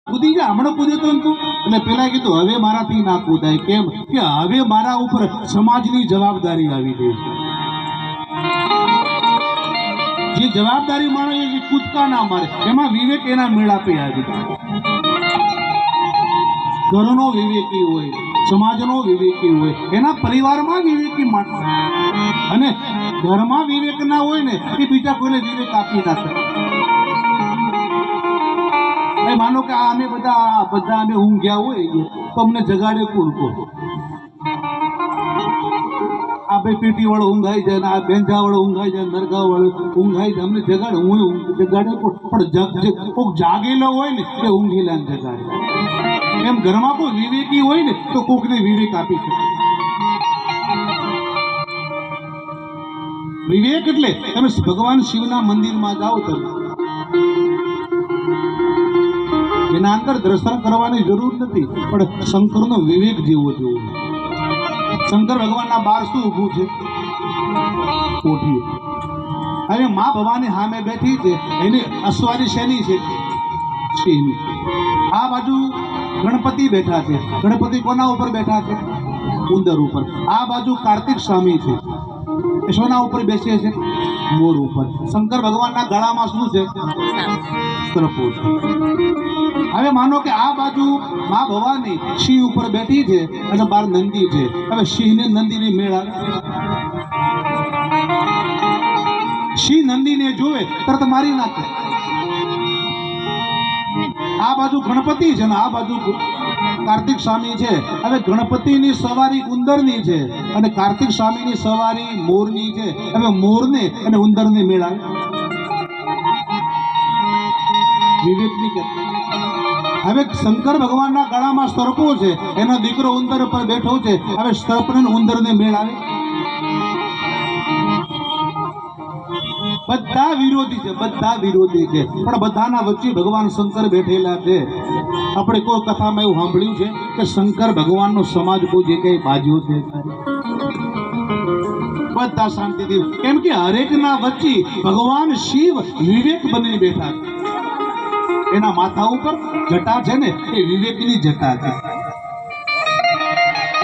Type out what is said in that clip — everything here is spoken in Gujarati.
કૂદી જા, હમણાં કૂદ્યો તો ને તું. એટલે પેલા કીધું હવે મારાથી ના કૂદાય. કેમ કે હવે મારા ઉપર સમાજની જવાબદારી આવી ગઈ છે. જે જવાબદારી માણસ એ કૂદકા ના મારે, એમાં વિવેક એના મેળાપે આવી જાય. ઘરનો વિવેકી હોય, સમાજનો વિવેકી હોય, એના પરિવારમાં વિવેકી માણસ, અને ઘરમાં વિવેક ના હોય ને એ બીજા કોઈને વિવેક આપી ના શકે. માનો કે અમે બધા અમે ઊંઘ્યા હોય તો અમને જગાડે કોણ? આ બે પેટી વાળો ઊંઘાઈ જાય ને આ બેંજા વાળો ઊંઘાઈ જાય, નરગા વાળો ઊંઘાઈ જાય, અમને જગાડે. હું જગાડે પણ કોઈક જાગેલો હોય ને એ ઊંઘેલા ને જગાડે. એમ ઘરમાં કોઈ વિવેકી હોય ને તો કોકને વિવેક આપી શકે. વિવેક એટલે તમે ભગવાન શિવના મંદિરમાં જાઓ, તમે એના અંદર દર્શન કરવાની જરૂર નથી, પણ શંકરનો વિવેક જેવો જોવો. શંકર ભગવાનના બાર શું ઊભું છે? કોઠીઓ. હવે મા ભવાની સામે બેઠી છે, એની અસવારી શેની છે? સિંહની. આ બાજુ ગણપતિ બેઠા છે. ગણપતિ કોના ઉપર બેઠા છે? ઉંદર ઉપર. આ બાજુ કાર્તિક સ્વામી છે, એ સોના ઉપર બેસે છે? મોર ઉપર. શંકર ભગવાનના ગળામાં શું છે? સર્પો છે. હવે માનો કે આ બાજુ મા ભવાની સિંહ ઉપર બેઠી છે અને બાર નંદી છે. હવે સિંહ ને નંદીની મેળ આવે? સિંહ નંદીને જોવે તરત મારી નાખે. આ બાજુ ગણપતિ છે ને આ બાજુ કાર્તિક સ્વામી છે. હવે ગણપતિની સવારી ઉંદરની છે અને કાર્તિક સ્વામીની સવારી મોરની છે. હવે મોરને અને ઉંદરને મેળ આવે? વિવેકની કે હવે શંકર ભગવાનના ગળામાં સર્પો છે, એનો દીકરો ઉંદર પર બેઠો છે. હવે સર્પને ઉંદરને મેળ આવે? બધા વિરોધી છે, બધા વિરોધી છે, પણ બધાના વચ્ચે ભગવાન શંકર બેઠેલા છે. આપણે કોઈ કથામાં એવું સાંભળ્યું છે કે શંકર ભગવાનનો સમાજ કોઈ જગ્યાએ બાજ્યો છે? બધા શાંતિથી, કેમ કે હરેકના વચ્ચે ભગવાન શિવ વિવેક બની બેઠા છે. એના માથા ઉપર જટા છે ને એ વિવેકની જટા છે.